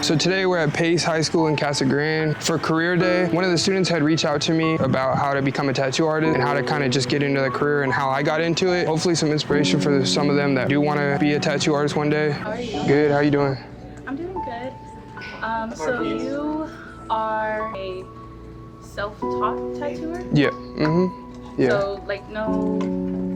So today we're at Pace High School in Casa Grande for career day. One of the students had reached out to me about how to become a tattoo artist and how to kind of just get into the career and how I got into it. Hopefully some inspiration for some of them that do want to be a tattoo artist one day. How are you? Good, how you doing? I'm doing good. So you are a self-taught tattooer? Yeah, yeah. So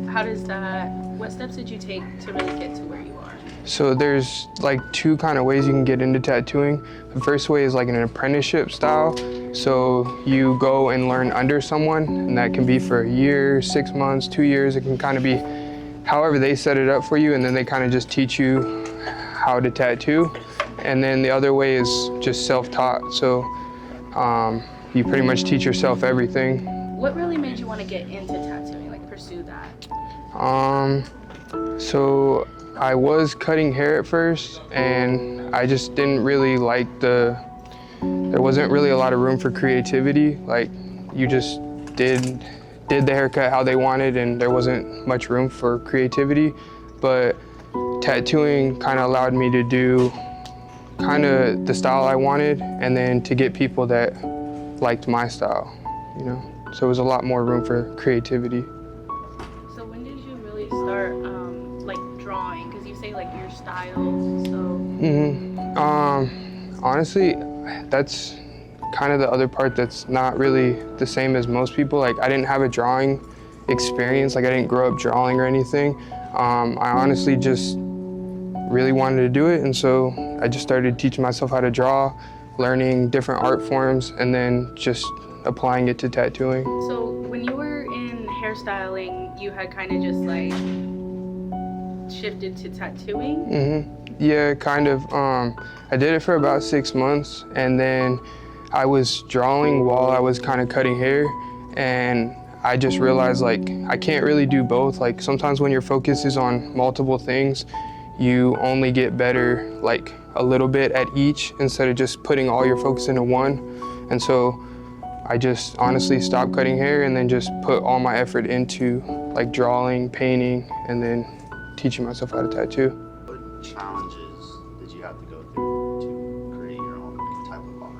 how does that, what steps did you take to really get to where you are? So there's like two kind of ways you can get into tattooing. The first way is like an apprenticeship style. So you go and learn under someone, and that can be for a year, 6 months, 2 years. It can kind of be however they set it up for you, and then they kind of just teach you how to tattoo. And then the other way is just self-taught. So you pretty much teach yourself everything. What really made you want to get into tattooing, like pursue that? So I was cutting hair at first, and I just didn't really like there wasn't really a lot of room for creativity. Like, you just did the haircut how they wanted, and there wasn't much room for creativity. But tattooing kind of allowed me to do kind of the style I wanted, and then to get people that liked my style, you know? So it was a lot more room for creativity. So when did you really start drawing? Because you say like your style, so. Honestly, that's kind of the other part that's not really the same as most people. Like, I didn't have a drawing experience. Like, I didn't grow up drawing or anything. I honestly just really wanted to do it, and so I just started teaching myself how to draw, learning different art forms, and then just applying it to tattooing. So when you were in hairstyling, you had kind of just like shifted to tattooing? Yeah, kind of. I did it for about 6 months, and then I was drawing while I was kind of cutting hair, and I just realized like I can't really do both. Like, sometimes when your focus is on multiple things, you only get better like a little bit at each instead of just putting all your focus into one. And so I just honestly stopped cutting hair and then just put all my effort into like drawing, painting, and then teaching myself how to tattoo. What challenges did you have to go through to create your own type of art?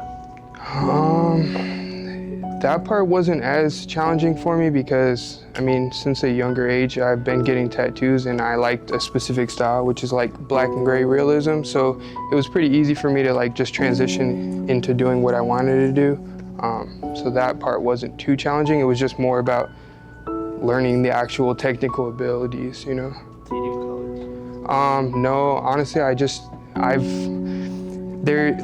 That part wasn't as challenging for me because, I mean, since a younger age, I've been getting tattoos, and I liked a specific style, which is like black and gray realism. So it was pretty easy for me to like just transition into doing what I wanted to do. So that part wasn't too challenging. It was just more about learning the actual technical abilities, you know? Do you do colors? No, honestly,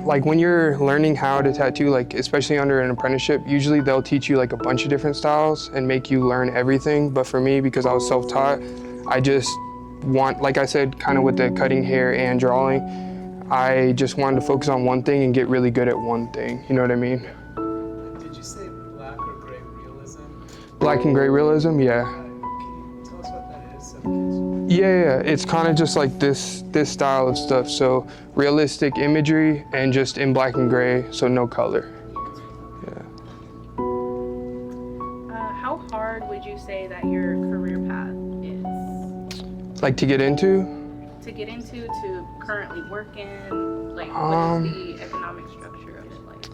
like when you're learning how to tattoo, like especially under an apprenticeship, usually they'll teach you like a bunch of different styles and make you learn everything. But for me, because I was self-taught, I just like I said, kind of with the cutting hair and drawing, I just wanted to focus on one thing and get really good at one thing, you know what I mean? Did you say black or gray realism? Black and gray realism, yeah. Can you tell us what that is? Yeah, it's kind of just like this style of stuff. So realistic imagery and just in black and gray, so no color. Yeah. How hard would you say that your career path is? Like to get into? To get into, to currently work in, like what is the economic structure of it like?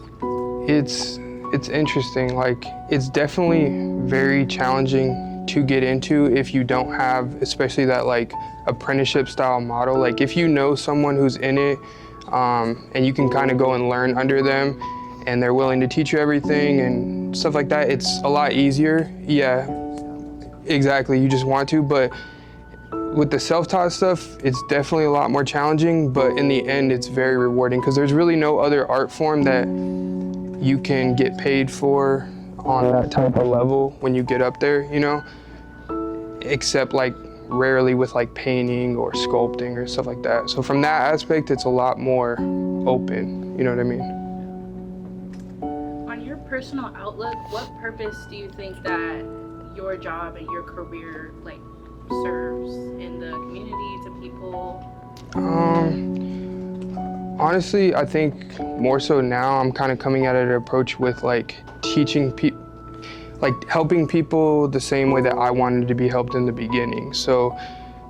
It's interesting. Like, it's definitely very challenging to get into if you don't have, especially that like apprenticeship style model. Like, if you know someone who's in it, and you can kind of go and learn under them, and they're willing to teach you everything and stuff like that, it's a lot easier. Yeah, exactly. You just want to, but with the self-taught stuff, it's definitely a lot more challenging, but in the end, it's very rewarding because there's really no other art form that you can get paid for on that type of level when you get up there, you know, except like rarely with like painting or sculpting or stuff like that. So from that aspect, it's a lot more open, you know what I mean? On your personal outlook, what purpose do you think that your job and your career like serves in the community, to people? Honestly, I think more so now I'm kind of coming at an approach with like teaching people, like helping people the same way that I wanted to be helped in the beginning. So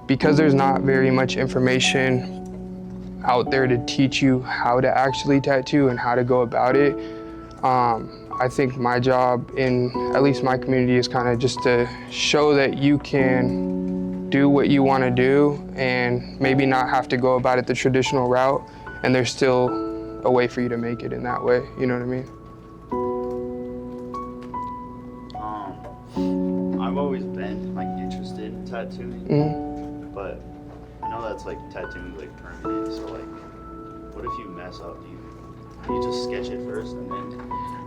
because there's not very much information out there to teach you how to actually tattoo and how to go about it. I think my job in at least my community is kind of just to show that you can do what you want to do and maybe not have to go about it the traditional route, and there's still a way for you to make it in that way, you know what I mean? I've always been like interested in tattooing, Mhm. but I know that's like tattooing like permanent. So like, what if you mess up? Do you just sketch it first and then?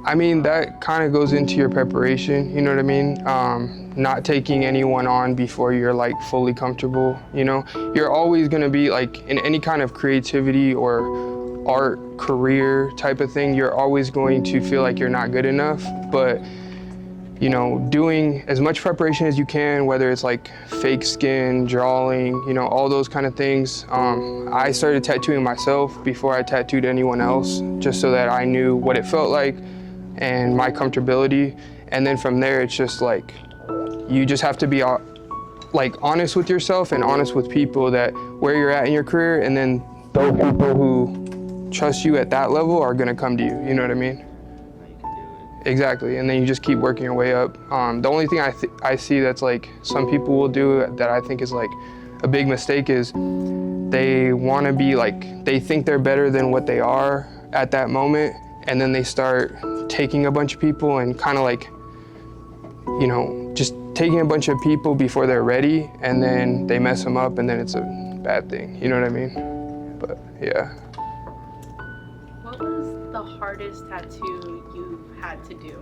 I mean, that kind of goes into your preparation, you know what I mean? Not taking anyone on before you're like fully comfortable, you know? You're always gonna be like, in any kind of creativity or art career type of thing, you're always going to feel like you're not good enough, but you know, doing as much preparation as you can, whether it's like fake skin, drawing, you know, all those kind of things. I started tattooing myself before I tattooed anyone else, just so that I knew what it felt like and my comfortability. And then from there, it's just like, you just have to be like honest with yourself and honest with people that where you're at in your career, and then those people who trust you at that level are gonna come to you, you know what I mean? Exactly, and then you just keep working your way up. The only thing I see that's like some people will do that I think is like a big mistake is they want to be like, they think they're better than what they are at that moment, and then they start taking a bunch of people and kind of like, you know, just taking a bunch of people before they're ready, and then they mess them up, and then it's a bad thing, you know what I mean? But yeah. What was the hardest tattoo you've had to do,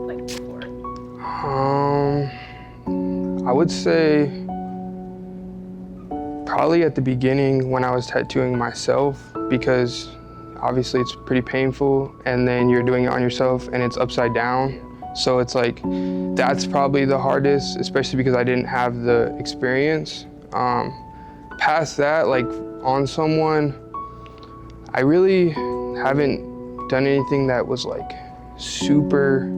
like before? I would say probably at the beginning when I was tattooing myself, because obviously it's pretty painful, and then you're doing it on yourself and it's upside down. So it's like, that's probably the hardest, especially because I didn't have the experience. Past that, like on someone, I really haven't done anything that was like super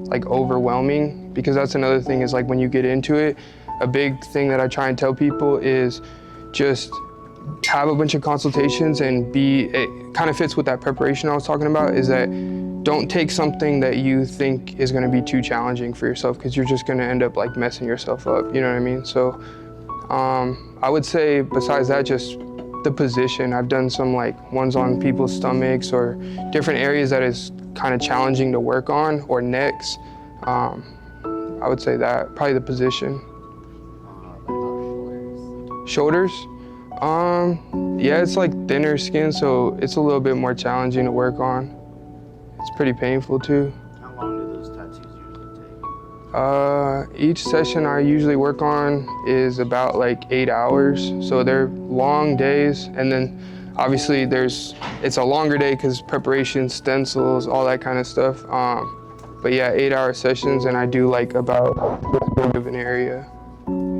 like overwhelming, because that's another thing is like when you get into it, a big thing that I try and tell people is just have a bunch of consultations and it kind of fits with that preparation I was talking about, is that don't take something that you think is going to be too challenging for yourself, because you're just going to end up like messing yourself up, you know what I mean? So I would say besides that, just the position. I've done some like ones on people's stomachs or different areas that is kind of challenging to work on, or necks. I would say that, probably the position. Shoulders? Yeah, it's like thinner skin, so it's a little bit more challenging to work on. It's pretty painful too. How long do those tattoos usually take? Each session I usually work on is about like 8 hours. So they're long days, and then obviously it's a longer day because preparation, stencils, all that kind of stuff. But yeah, 8-hour sessions, and I do like about this big of an area.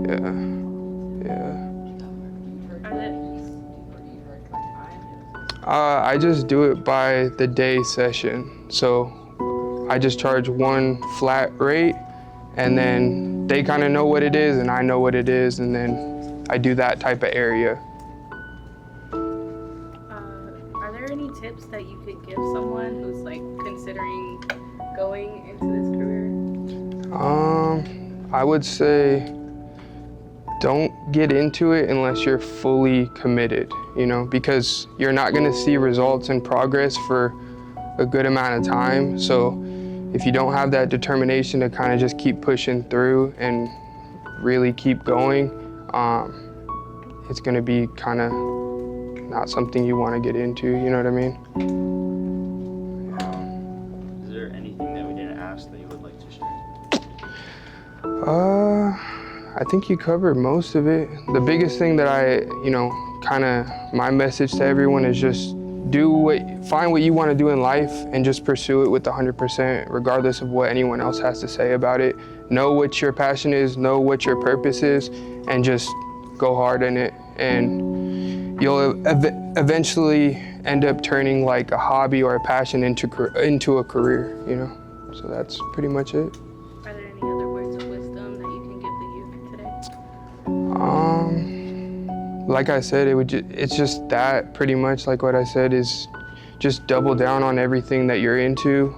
Yeah. I just do it by the day session. So I just charge one flat rate, and then they kind of know what it is and I know what it is, and then I do that type of area. Are there any tips that you could give someone who's like considering going into this career? I would say don't get into it unless you're fully committed, you know, because you're not gonna see results and progress for a good amount of time. So if you don't have that determination to kind of just keep pushing through and really keep going, it's gonna be kind of not something you wanna get into, you know what I mean? Is there anything that we didn't ask that you would like to share? I think you covered most of it. The biggest thing that my message to everyone is just find what you want to do in life and just pursue it with 100%, regardless of what anyone else has to say about it. Know what your passion is, know what your purpose is, and just go hard in it. And you'll eventually end up turning like a hobby or a passion into a career, you know? So that's pretty much it. Are there any other words of wisdom that you can give the youth today? like I said, it's just that pretty much like what I said is just double down on everything that you're into.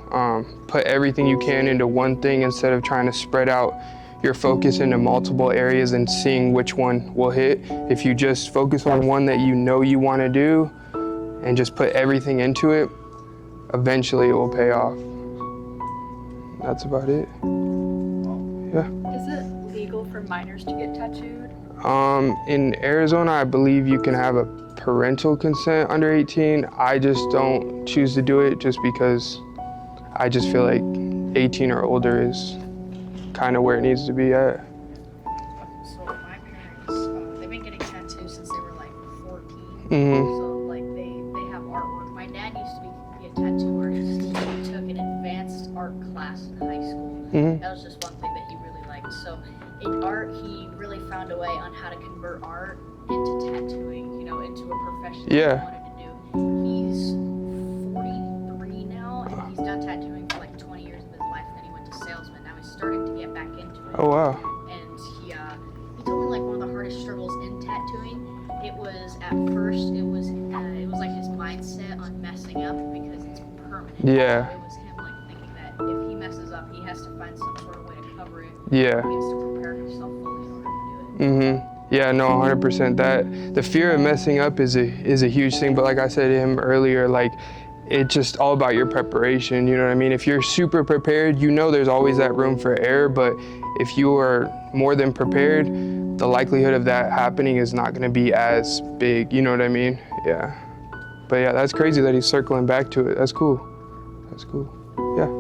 Put everything you can into one thing instead of trying to spread out your focus into multiple areas and seeing which one will hit. If you just focus on one that you know you want to do and just put everything into it, eventually it will pay off. That's about it. Yeah. Is it legal for minors to get tattooed? In Arizona, I believe you can have a parental consent under 18. I just don't choose to do it just because I just feel like 18 or older is kind of where it needs to be at. So my parents, they've been getting tattoos since they were like 14. Mm-hmm. So like they have artwork. My dad used to be a tattoo artist. He took an advanced art class in high school. Mm-hmm. That was just one thing that he really liked. So in art, he really found a way on how to convert art into tattooing, you know, into a profession Yeah. that he wanted to do. He's 43 now, and he's done tattooing for like 20 years of his life, and then he went to salesman. Now he's starting to get back into it. Oh, wow. And he told me like one of the hardest struggles in tattooing, it was at first, it was like his mindset on messing up because it's permanent. Yeah. So it was him like thinking that if he messes up, he has to find some sort of way to cover it. Yeah. He needs to prepare himself fully in order to do it. Mm-hmm. Yeah, no, 100%. That the fear of messing up is a huge thing. But like I said to him earlier, like it's just all about your preparation. You know what I mean? If you're super prepared, you know there's always that room for error. But if you are more than prepared, the likelihood of that happening is not going to be as big. You know what I mean? Yeah. But yeah, that's crazy that he's circling back to it. That's cool. That's cool. Yeah.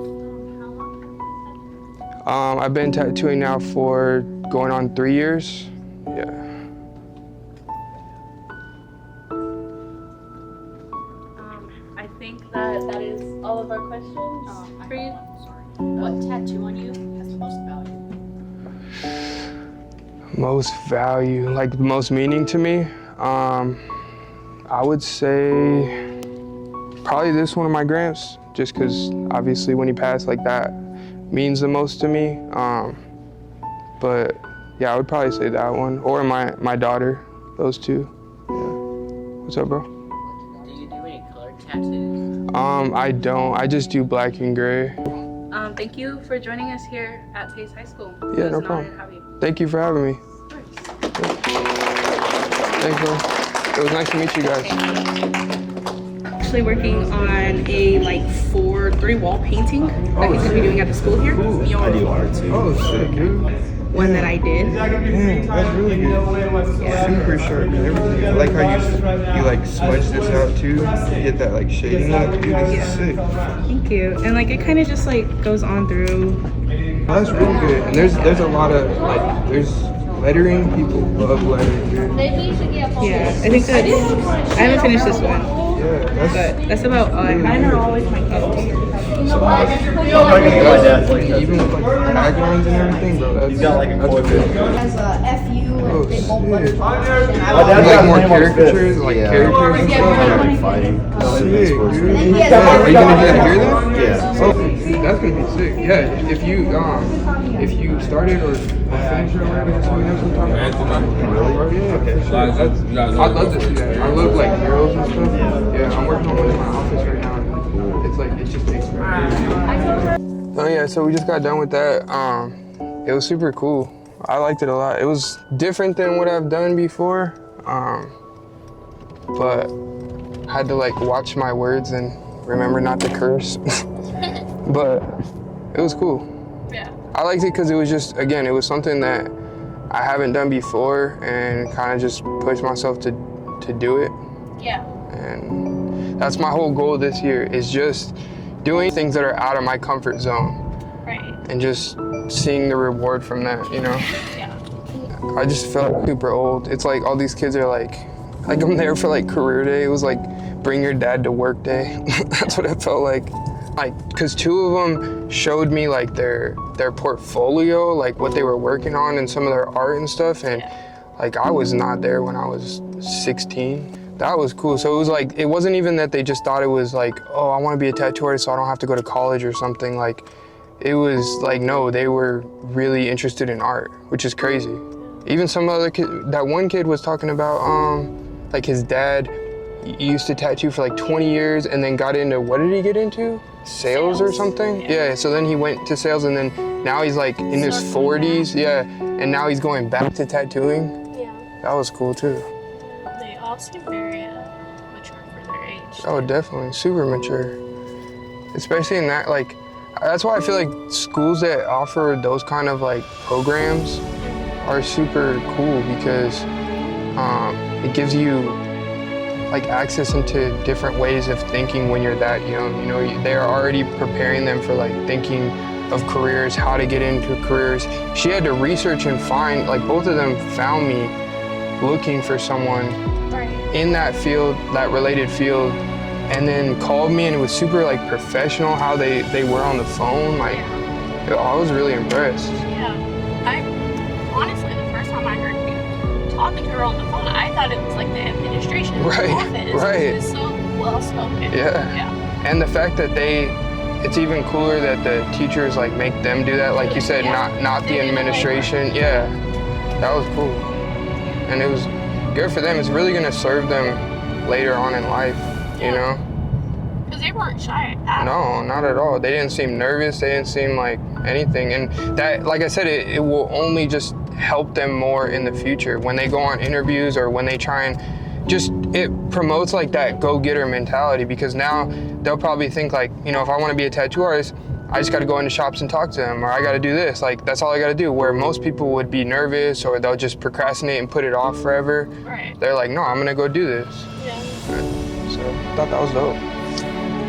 I've been tattooing now for going on 3 years. Yeah. I think that is all of our questions for you. Sorry. What tattoo on you has the most value? Most value, like the most meaning to me? I would say probably this one of my gramps, just because obviously when he passed, like that means the most to me. But yeah, I would probably say that one, or my daughter, those two. Yeah. What's up, bro? Do you do any colored tattoos? I don't. I just do black and gray. Thank you for joining us here at Pace High School. Yeah, It was no an honor problem. to have you. Thank you for having me. Of course. Thanks, bro. It was nice to meet you guys. Actually working on a like 3-wall painting that he's gonna be doing at the school here. I do art too. Oh, sick, dude. One that I did. Damn, that's really good. Super sharp and everything. I like how you like smudge this out too. You get that like shading up. Dude, this is sick. Thank you. And like it kind of just like goes on through. That's really good. And there's a lot of like there's lettering. People love lettering, dude. Yeah, I think that I haven't finished this one, Yeah, but that's about all I have. Mine are always my favorite. I'm not gonna go my dad's like that. even with like taglines and everything, bro. That's, He's got like a that's quote. good. Has a FU Oh, and big bold letters. sick. My You dad's like got more him on his fist. caricatures, like characters and stuff? Yeah, like fighting. Sick, dude. And he has Yeah, are you gonna do that here then? Yeah. Oh, that's gonna be sick. Yeah, if you started or finished or whatever, just let me know sometime. Really? Yeah, Okay. for sure. I'd love to see that. I love like heroes and stuff. Yeah, I'm working on one in my office right now. It's like it just takes forever. Oh yeah, so we just got done with that. It was super cool. I liked it a lot. It was different than what I've done before, but I had to like watch my words and remember not to curse. But it was cool. Yeah. I liked it because it was just, again, it was something that I haven't done before and kind of just pushed myself to do it. Yeah. And that's my whole goal this year, is just doing things that are out of my comfort zone Right. and just seeing the reward from that, you know? Yeah. I just felt super old. It's like all these kids are like I'm there for like career day. It was like bring your dad to work day. That's what it felt like. Like, cause 2 of them showed me like their portfolio, like what they were working on and some of their art and stuff. And like I was not there when I was 16. That was cool. So it was like, it wasn't even that they just thought it was like, oh, I want to be a tattoo artist so I don't have to go to college or something. Like, it was like, no, they were really interested in art, which is crazy. Even some other kid, that one kid was talking about, like his dad used to tattoo for like 20 years and then got into, what did he get into? Sales or something? Yeah, so then he went to sales and then now he's like in his 40s, yeah, and now he's going back to tattooing. Yeah. That was cool too. They all seem very mature for their age. Oh, definitely, super mature. Especially in that, like, that's why I feel like schools that offer those kind of like programs are super cool because it gives you like access into different ways of thinking when you're that young. You know, they're already preparing them for like thinking of careers, how to get into careers. She had to research and find, like both of them found me looking for someone in that field, that related field, and then called me, and it was super like professional how they were on the phone. Like, I was really impressed. Yeah. Honestly, the first time I heard you talking to her on the phone, I thought it was like the administration Right, office. right. It was so well spoken. Yeah. And the fact that it's even cooler that the teachers like make them do that, like you said, not the administration. Yeah, that was cool. And it was good for them. It's really gonna serve them later on in life, you know? Because they weren't shy at No, all. not at all. They didn't seem nervous. They didn't seem like anything. And that, like I said, it will only just help them more in the future when they go on interviews or when they try and it promotes like that go-getter mentality, because now they'll probably think like, you know, if I want to be a tattoo artist, I just got to go into shops and talk to them, or I got to do this. Like, that's all I got to do. Where most people would be nervous or they'll just procrastinate and put it off forever. Right. They're like, no, I'm going to go do this. Yeah. So I thought that was dope.